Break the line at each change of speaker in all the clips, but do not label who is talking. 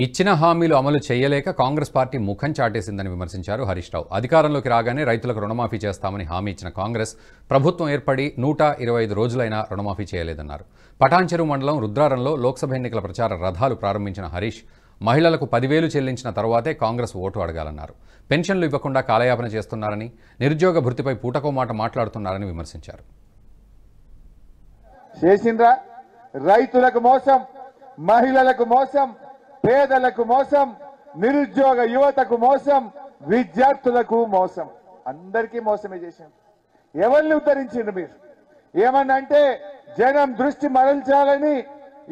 ఇచ్చిన హామీలు అమలు చేయలేక కాంగ్రెస్ పార్టీ ముఖం చాటేసిందని విమర్శించారు హరీష్ రావు. అధికారంలోకి రాగానే రైతులకు రుణమాఫీ చేస్తామని హామీ ఇచ్చిన కాంగ్రెస్ ప్రభుత్వం ఏర్పడి 125 రోజులైనా రుణమాఫీ చేయలేదన్నారు. పటాన్చెరు మండలం రుద్రారంలో లోక్సభ ఎన్నికల ప్రచార రథాలు ప్రారంభించిన హరీష్ మహిళలకు 10,000 చెల్లించిన తర్వాతే కాంగ్రెస్ ఓటు అడగాలన్నారు. పెన్షన్లు ఇవ్వకుండా కాలయాపన చేస్తున్నారని, నిరుద్యోగ భృతిపై పూటకో మాట మాట్లాడుతున్నారని విమర్శించారు.
చేసిండ్రా రైతులకు మోసం, మహిళలకు మోసం, పేదలకు మోసం, నిరుద్యోగ యువతకు మోసం, విద్యార్థులకు మోసం, అందరికీ మోసమే చేశారు. ఎవరిని ఉద్ధరించిండ్రు మీరు? ఏమన్నంటే జనం దృష్టి మరల్చాలని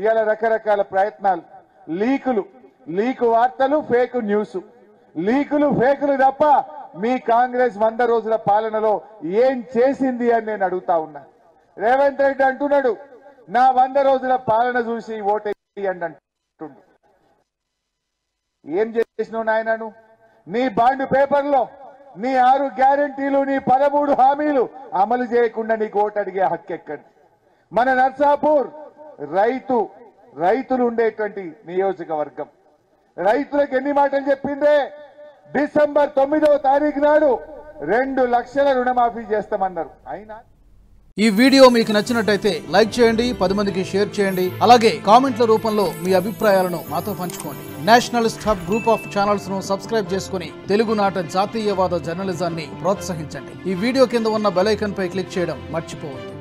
ఇవాళ రకరకాల ప్రయత్నాలు, లీకు వార్తలు, ఫేక్ న్యూస్, ఫేకులు తప్ప మీ కాంగ్రెస్ 100 రోజుల పాలనలో ఏం చేసింది అని నేను అడుగుతా ఉన్నా. రేవంత్ రెడ్డి అంటున్నాడు నా 100 రోజుల పాలన చూసి ఓటేయండి అంటుండు. ఏం చేసినావు నాయనను? నీ బాండ్ పేపర్లో నీ 6 గ్యారంటీలు, నీ 13 హామీలు అమలు చేయకుండా నీకు ఓటు అడిగే హక్కు ఎక్కడి? మన నర్సాపూర్ రైతులు ఉండేటువంటి నియోజకవర్గం. రైతులకు ఎన్ని మాటలు చెప్పిందే? డిసెంబర్ 9వ తారీఖు నాడు 2 లక్షల రుణమాఫీ చేస్తామన్నారు. అయినా
ఈ వీడియో మీకు నచ్చినట్టయితే లైక్ చేయండి, 10 మందికి షేర్ చేయండి. అలాగే కామెంట్ల రూపంలో మీ అభిప్రాయాలను మాతో పంచుకోండి. Nationalist hub group of channels ను సబ్స్క్రైబ్ చేసుకుని తెలుగునాట జాతీయవాద జర్నలిజాన్ని ప్రోత్సహించండి. ఈ వీడియో కింద ఉన్న బెల్ ఐకాన్ పై క్లిక్ చేయడం మర్చిపోవద్దు.